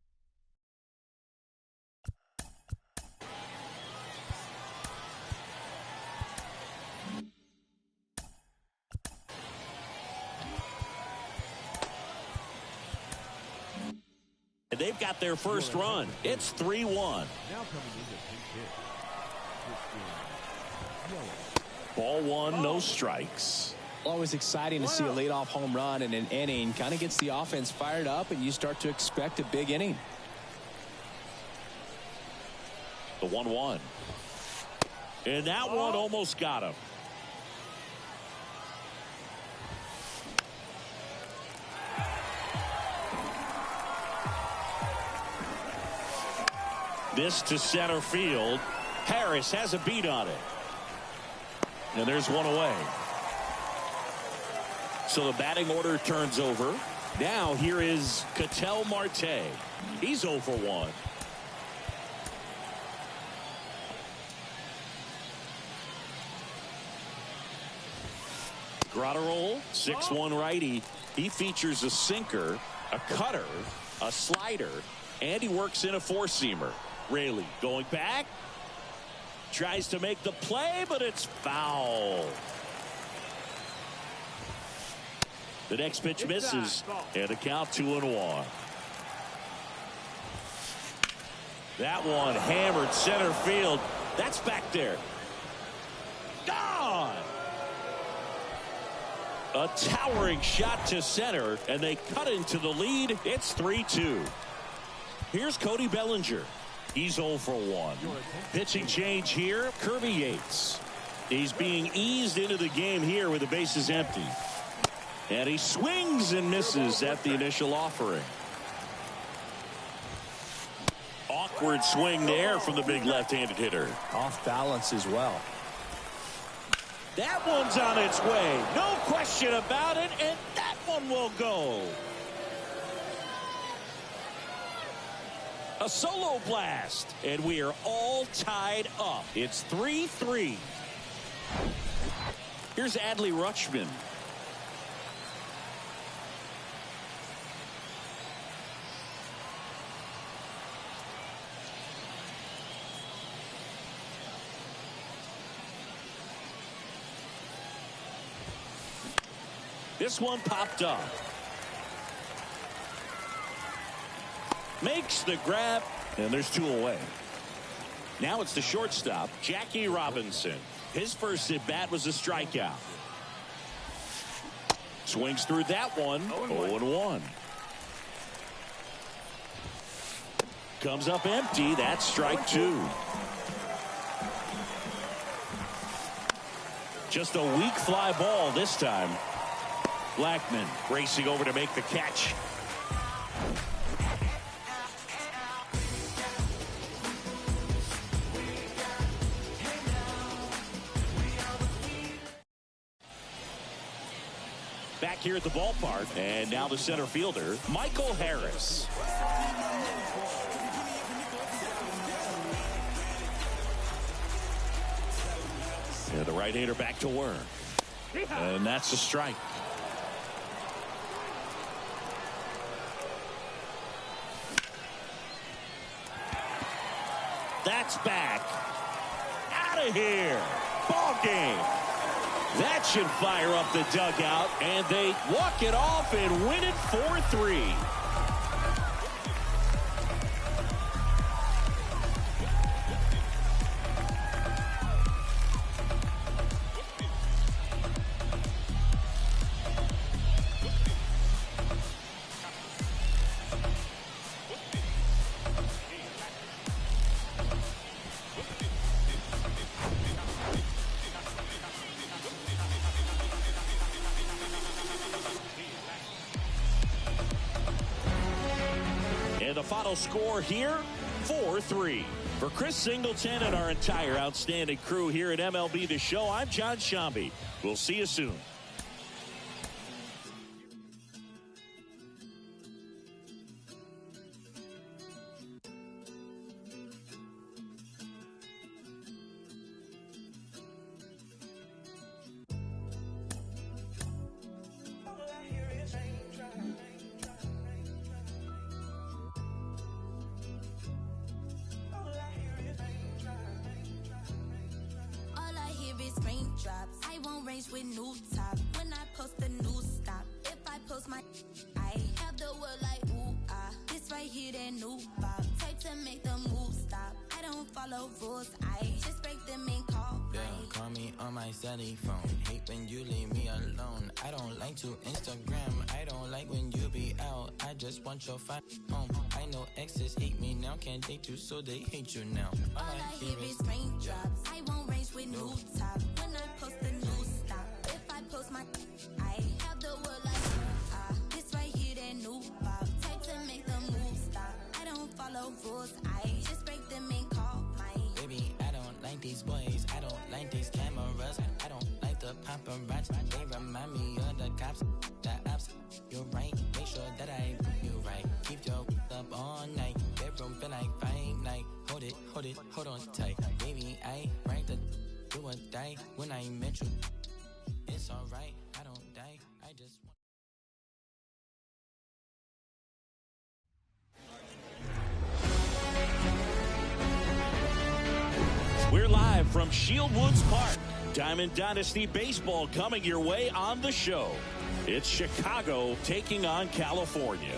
they've got their first run. It's 3-1. now coming in to pinch hit. Ball one, no strikes. Always exciting to see a leadoff home run in an inning. Kind of gets the offense fired up, and you start to expect a big inning. The 1-1. And that one almost got him. This to center field. Harris has a beat on it. And there's one away. So the batting order turns over. Now here is Ketel Marte. He's 0 for 1. Grotterol, 6'1" righty. He features a sinker, a cutter, a slider, and he works in a four-seamer. Raley going back. Tries to make the play, but it's foul. The next pitch misses, and the count 2-1. That one hammered center field. That's back there. Gone! A towering shot to center, and they cut into the lead. It's 3-2. Here's Cody Bellinger. He's 0 for 1. Pitching change here, Kirby Yates. He's being eased into the game here with the bases empty. And he swings and misses at the initial offering. Awkward swing there from the big left-handed hitter. Off balance as well. That one's on its way. No question about it, and that one will go. A solo blast, and we are all tied up. It's 3-3. Here's Adley Rutschman. This one popped up. Makes the grab, and there's 2 away. Now it's the shortstop, Jackie Robinson. His first at bat was a strikeout. Swings through that one. 0-1. Comes up empty. That's strike 2. Just a weak fly ball this time. Blackman racing over to make the catch. Back here at the ballpark, and now the center fielder, Michael Harris. And the right-hander back to work. And that's a strike. That's back. Out of here. Ball game. That should fire up the dugout, and they walk it off and win it 4-3. The final score here, 4-3. For Chris Singleton and our entire outstanding crew here at MLB The Show, I'm John Shambi. We'll see you soon. I won't range with new top. When I post a new stop, if I post my, I have the world like ooh ah. This right here, that new pop. Type to make the move stop. I don't follow rules. I just break them and call Yeah, mine. call me on my celly phone. Hate when you leave me alone. I don't like to Instagram. I don't like when you be out. I just want your home. I know exes hate me now. Can't date you, so they hate you now. All I hear is raindrops. I won't range with new top. When I post a new stop. If I post my, I have the word like this right here, that new pop. Type to make the move stop. I don't follow rules. I just break them and call mine. Baby, I don't like these boys. I don't like these cameras. I don't like the paparazzi. They remind me of the cops, the ops. You're right. Make sure that I do you right. Keep your up all night. Bedroom feel like fight night. Hold on tight. Baby, I write the do or die. When I met you, it's alright. I don't die. I just want. We're live from Shieldwoods Park. Diamond Dynasty Baseball coming your way on the show. It's Chicago taking on California.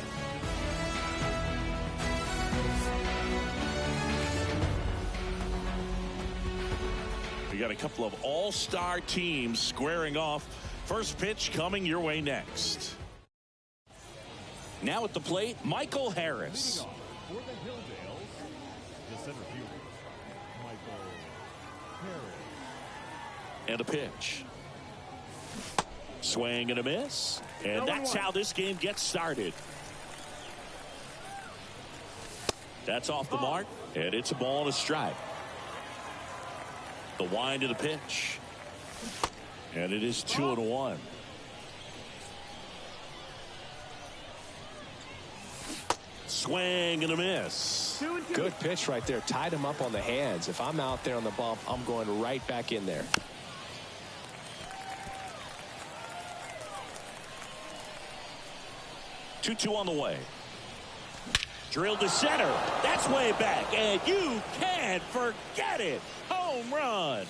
We got a couple of all-star teams squaring off. First pitch coming your way next. Now at the plate, Michael Harris. For the Hilldales, the center fielder, Michael Harris. And a pitch. Swing and a miss. And that's how this game gets started. That's off the mark. And it's a ball and a strike. The wind of the pitch. And it is 2-1. Swing and a miss. Good pitch right there. Tied him up on the hands. If I'm out there on the bump, I'm going right back in there. Two on the way. Drilled to center. That's way back. And you can't forget it. Home run.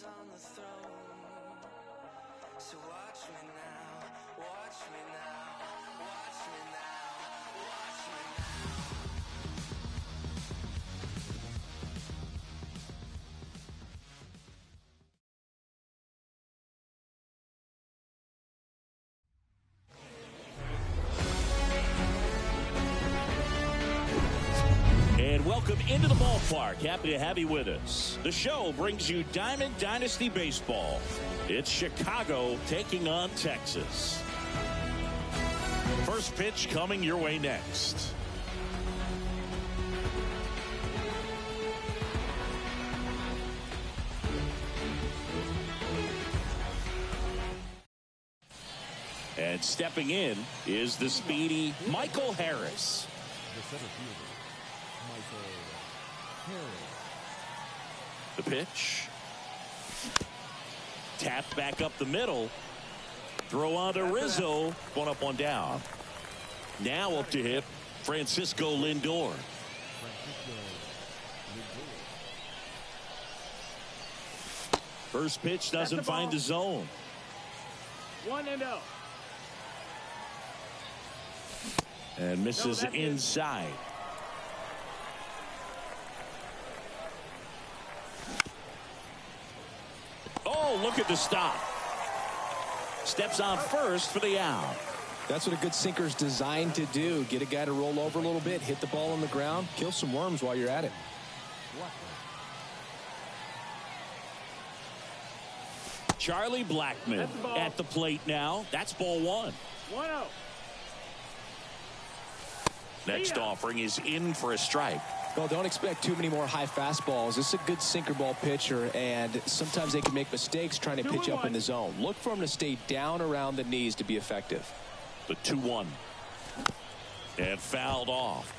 On the throne, so watch me now, watch me now, watch me now, watch me And welcome into the ballpark. Happy to have you with us. The show brings you Diamond Dynasty Baseball. It's Chicago taking on Texas. First pitch coming your way next. And stepping in is the speedy Michael Harris. The center fielder, Michael The pitch. Tapped back up the middle. Throw on to Rizzo. One up, one down. Now up to hit Francisco Lindor. First pitch doesn't find the zone. 1-0. And misses inside. Oh, look at the stop. Steps on first for the out. That's what a good sinker's designed to do. Get a guy to roll over a little bit, hit the ball on the ground, kill some worms while you're at it. Charlie Blackmon at the plate now. That's ball one. 1-0. Next offering is in for a strike. Well, don't expect too many more high fastballs. This is a good sinker ball pitcher, and sometimes they can make mistakes trying to pitch up in the zone. Look for him to stay down around the knees to be effective. The 2-1. And fouled off.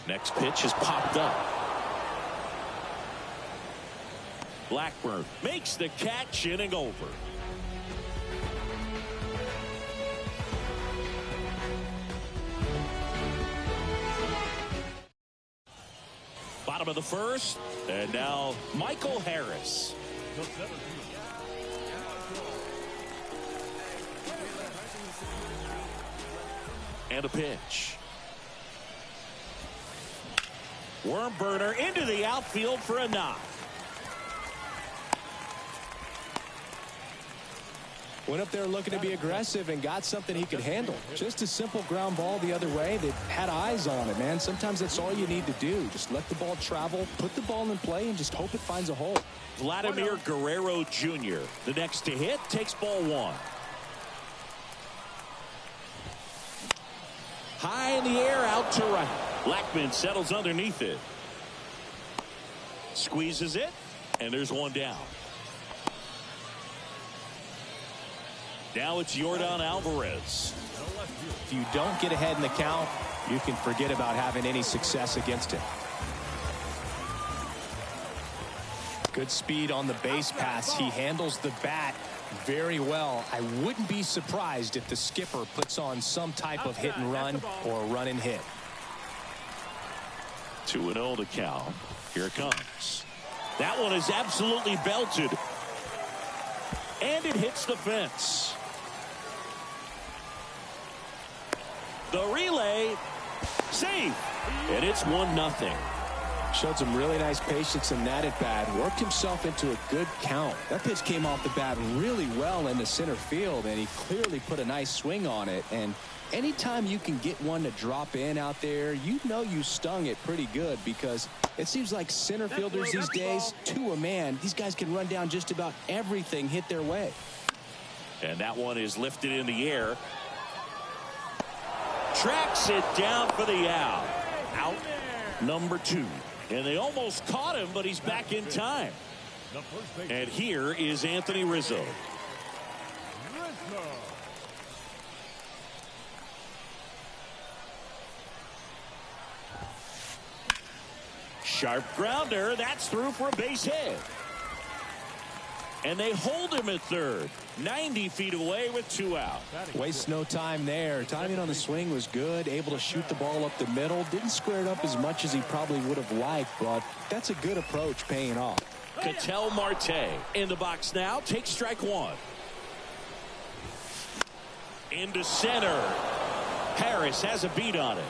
Next pitch is popped up. Blackburn makes the catch, inning over. Bottom of the first, and now Michael Harris. And a pitch. Worm burner into the outfield for a knock. Went up there looking to be aggressive and got something he could handle. Just a simple ground ball the other way that had eyes on it, man. Sometimes that's all you need to do. Just let the ball travel, put the ball in play, and just hope it finds a hole. Vladimir Guerrero Jr., the next to hit, takes ball one. High in the air, out to right. Blackmon settles underneath it. Squeezes it, and there's one down. Now it's Yordan Alvarez. If you don't get ahead in the count, you can forget about having any success against him. Good speed on the base pass. He handles the bat very well. I wouldn't be surprised if the skipper puts on some type of hit and run or run and hit. 2-0 to count. Here it comes. That one is absolutely belted. And it hits the fence. The relay, safe, and it's 1-0. Showed some really nice patience in that at bat. Worked himself into a good count. That pitch came off the bat really well into center field, and he clearly put a nice swing on it. And anytime you can get one to drop in out there, you know you stung it pretty good, because it seems like center fielders these days, to a man, these guys can run down just about everything hit their way. And that one is lifted in the air. Tracks it down for the out. Out number 2. And they almost caught him, but he's back in time. And here is Anthony Rizzo. Sharp grounder. That's through for a base hit. And they hold him at third. 90 feet away with 2 out. Waste no time there. Timing on the swing was good. Able to shoot the ball up the middle. Didn't square it up as much as he probably would have liked, but that's a good approach, paying off. Ketel Marte in the box now. Takes strike one. Into center. Harris has a beat on it.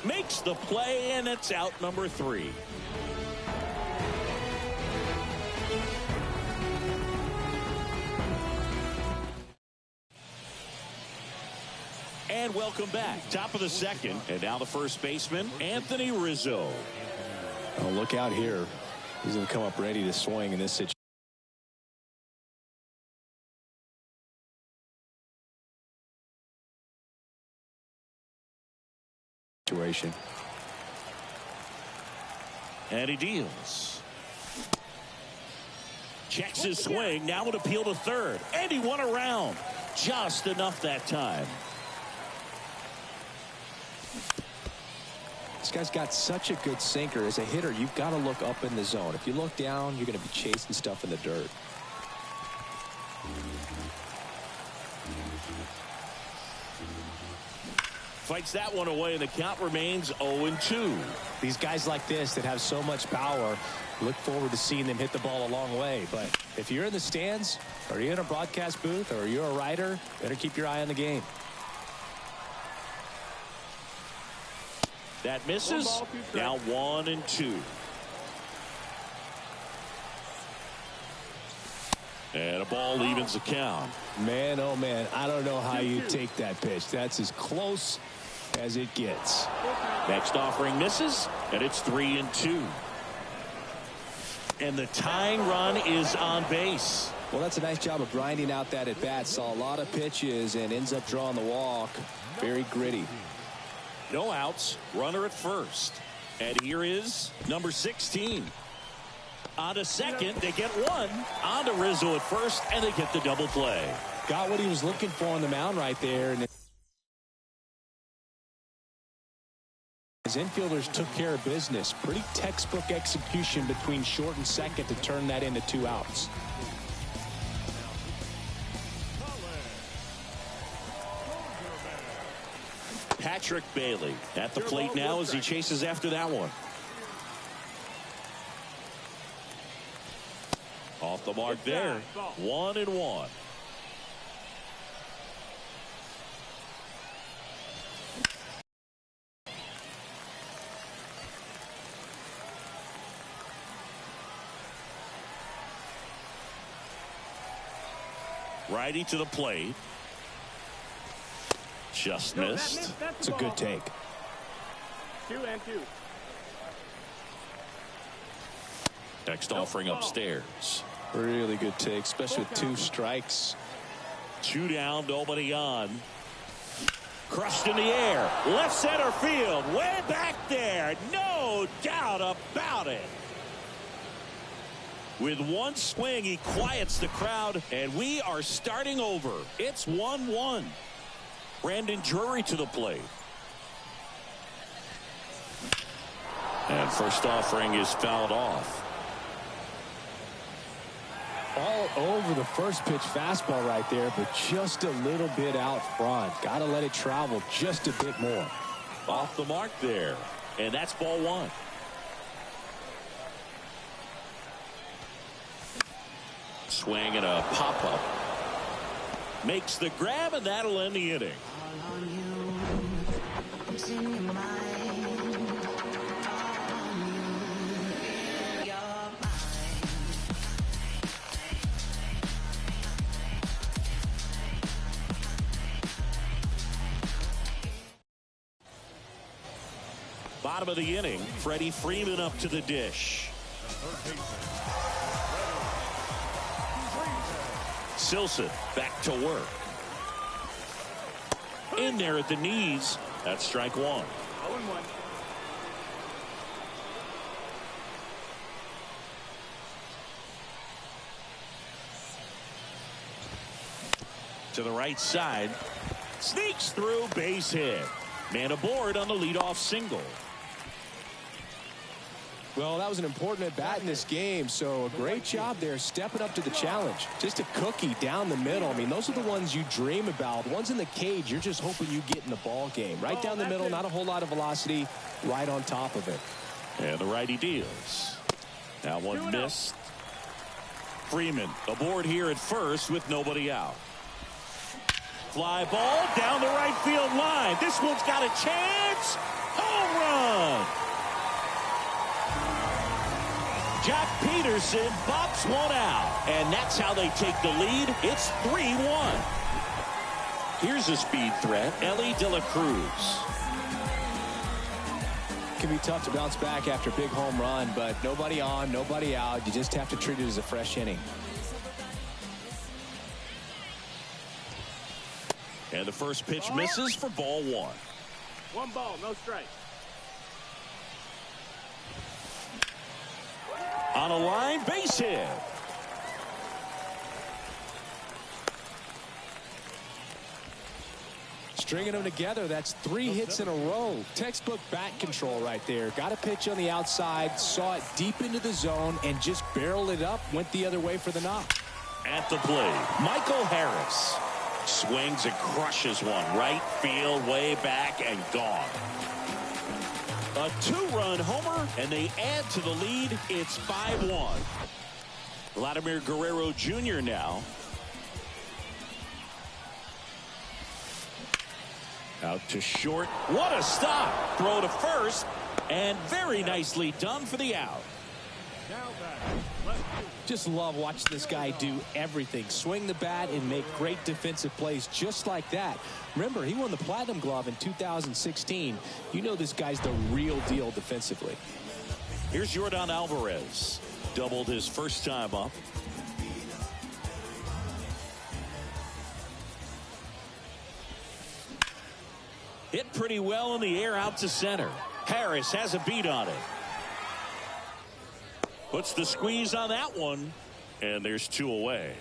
Makes the play, and it's out number 3. And welcome back. Top of the second. And now the first baseman, Anthony Rizzo. Oh, look out here. He's going to come up ready to swing in this situation. And he deals. Checks his swing. Now would appeal to third. And he won around. Just enough that time. This guy's got such a good sinker. As a hitter, you've got to look up in the zone. If you look down, you're going to be chasing stuff in the dirt. Fights that one away, and the count remains 0-2. These guys like this that have so much power, look forward to seeing them hit the ball a long way. But if you're in the stands, or you're in a broadcast booth, or you're a writer, better keep your eye on the game. That misses. Now 1-2. And a ball evens the count. Man, oh man, I don't know how you take that pitch. That's as close as it gets. Next offering misses, and it's 3-2. And the tying run is on base. Well, that's a nice job of grinding out that at bat. Saw a lot of pitches and ends up drawing the walk. Very gritty. No outs, runner at first. And here is number 16. On to second, they get one. On to Rizzo at first, and they get the double play. Got what he was looking for on the mound right there. And his infielders took care of business. Pretty textbook execution between short and second to turn that into 2 outs. Patrick Bailey at the plate now as he chases after that one. Off the mark there. 1-1. Righty to the plate. Just missed. It's a good take. 2-2. Next offering upstairs. Really good take, especially with 2 strikes. 2 down, nobody on. Crushed in the air. Left center field. Way back there. No doubt about it. With one swing, he quiets the crowd, and we are starting over. It's 1-1. Brandon Drury to the plate. And first offering is fouled off. All over the first pitch fastball right there, but just a little bit out front. Got to let it travel just a bit more. Off the mark there. And that's ball 1. Swing and a pop-up. Makes the grab, and that'll end the inning. Bottom of the inning, Freddie Freeman up to the dish. Silson back to work. In there at the knees. That's strike 1. 0-1. To the right side. Sneaks through, base hit. Man aboard on the leadoff single. Well, that was an important at bat in this game, so a great job there stepping up to the challenge. Just a cookie down the middle. I mean, those are the ones you dream about. Ones in the cage, you're just hoping you get in the ball game. Right down the middle, not a whole lot of velocity, right on top of it. And the righty deals. Now one missed. Freeman aboard here at first with nobody out. Fly ball down the right field line. This one's got a chance. Home run. Jack Peterson bops one out. And that's how they take the lead. It's 3-1. Here's a speed threat. Ellie De La Cruz. It can be tough to bounce back after a big home run, but nobody on, nobody out. You just have to treat it as a fresh inning. And the first pitch misses for ball 1. 1 ball, no strike. On a line, base hit. Stringing them together, that's 3 hits in a row. Textbook bat control right there. Got a pitch on the outside, saw it deep into the zone, and just barreled it up, went the other way for the knock. At the plate, Michael Harris swings and crushes one. Right field, way back, and gone. A 2-run homer, and they add to the lead. It's 5-1. Vladimir Guerrero Jr. now. Out to short. What a stop. Throw to first. And very nicely done for the out. Just love watching this guy do everything. Swing the bat and make great defensive plays just like that. Remember, he won the Platinum Glove in 2016. You know this guy's the real deal defensively. Here's Yordan Alvarez. Doubled his first time up. Hit pretty well in the air out to center. Harris has a beat on it. Puts the squeeze on that one. And there's 2 away.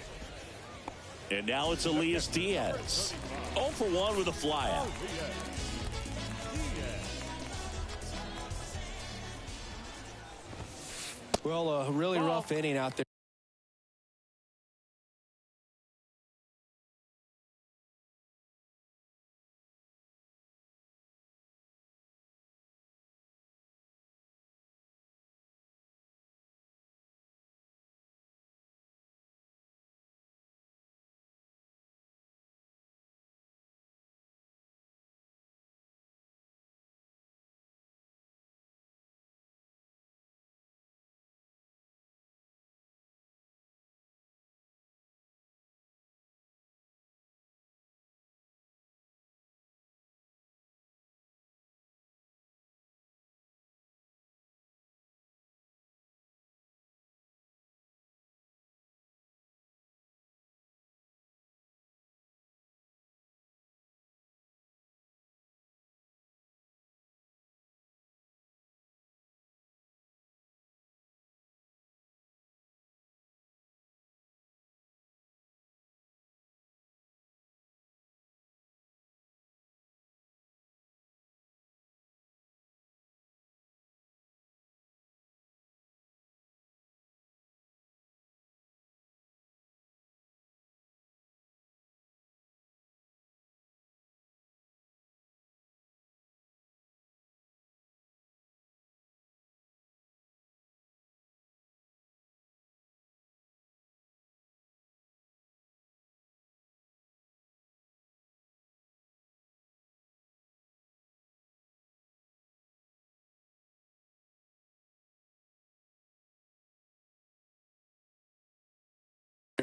And now it's Elias Diaz. 0 for 1 with a flyout. Well, a really rough inning out there.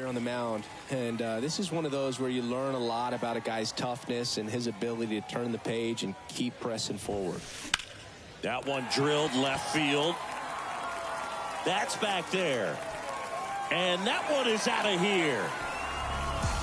On the mound, and this is one of those where you learn a lot about a guy's toughness and his ability to turn the page and keep pressing forward. That one drilled left field. That's back there, and that one is out of here.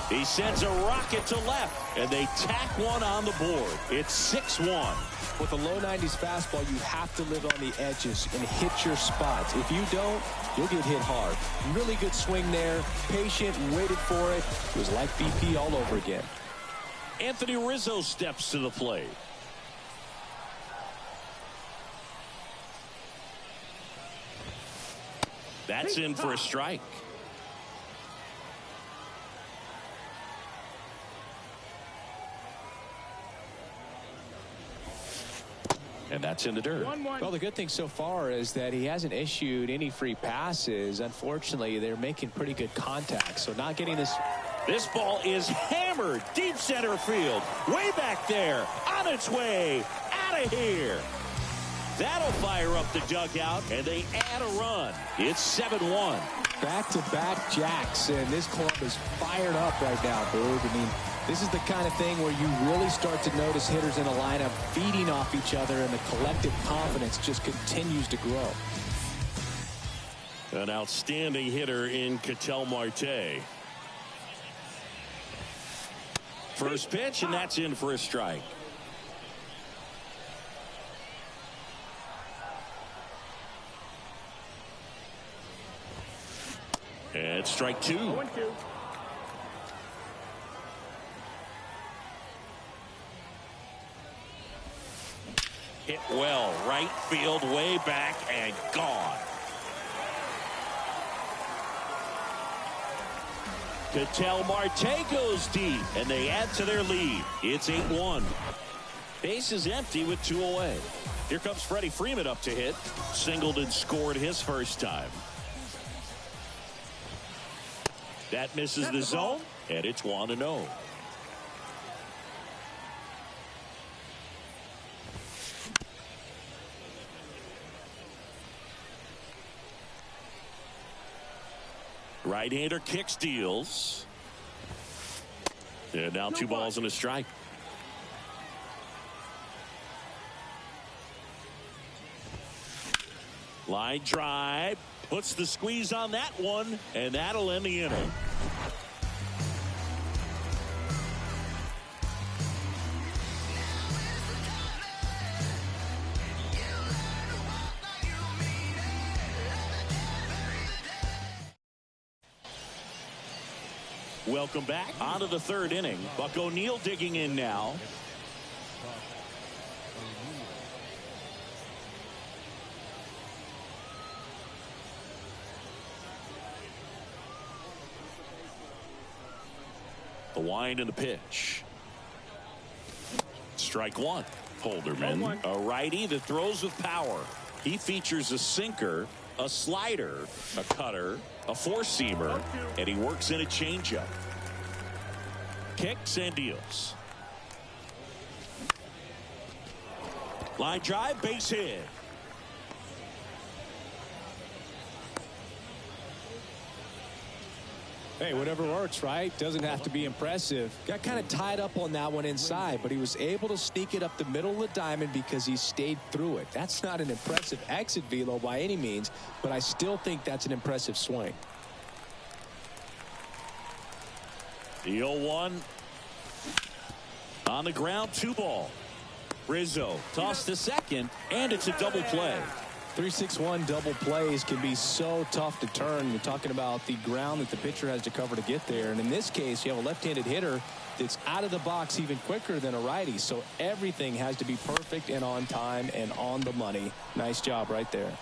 He sends a rocket to left, and they tack one on the board. It's 6-1. With a low 90s fastball, you have to live on the edges and hit your spots. If you don't, you'll get hit hard. Really good swing there. Patient, waited for it. It was like BP all over again. Anthony Rizzo steps to the plate. That's in for a strike. And that's in the dirt. Well, the good thing so far is that he hasn't issued any free passes. Unfortunately, they're making pretty good contact, so not getting this. This ball is hammered deep center field. Way back there. On its way. Out of here. That'll fire up the dugout, and they add a run. It's 7-1. Back-to-back jacks, and this club is fired up right now, Boog. I mean, this is the kind of thing where you really start to notice hitters in a lineup feeding off each other, and the collective confidence just continues to grow. An outstanding hitter in Ketel Marte. First pitch, and that's in for a strike. And strike 2. 0-2. Hit well, right field, way back, and gone. Ketel Marte goes deep, and they add to their lead. It's 8-1. Base is empty with 2 away. Here comes Freddie Freeman up to hit. Singled and scored his first time. That misses the zone, and it's 1-0. Right-hander kicks, deals. And now 2 balls and a strike. Line drive. Puts the squeeze on that one, and that'll end the inning. Welcome back. On to the 3rd inning. Buck O'Neil digging in now. The wind and the pitch. Strike 1. Holderman, a righty that throws with power. He features a sinker, a slider, a cutter, a 4-seamer, and he works in a changeup. Kicks and deals. Line drive, base hit. Hey, whatever works, right? Doesn't have to be impressive. Got kind of tied up on that one inside, but he was able to sneak it up the middle of the diamond because he stayed through it. That's not an impressive exit velo by any means, but I still think that's an impressive swing. The 0-1 on the ground, 2 ball. Rizzo tossed to second, and it's a double play. 3-6-1 double plays can be so tough to turn. You're talking about the ground that the pitcher has to cover to get there. And in this case, you have a left-handed hitter that's out of the box even quicker than a righty. So everything has to be perfect and on time and on the money. Nice job right there.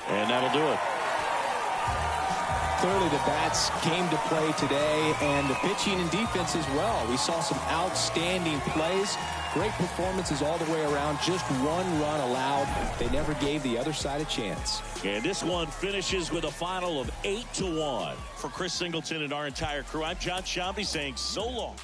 And that'll do it. Clearly the bats came to play today, and the pitching and defense as well. We saw some outstanding plays. Great performances all the way around. Just 1 run allowed. They never gave the other side a chance. And this one finishes with a final of 8-1. For Chris Singleton and our entire crew, I'm John Shambi saying so long.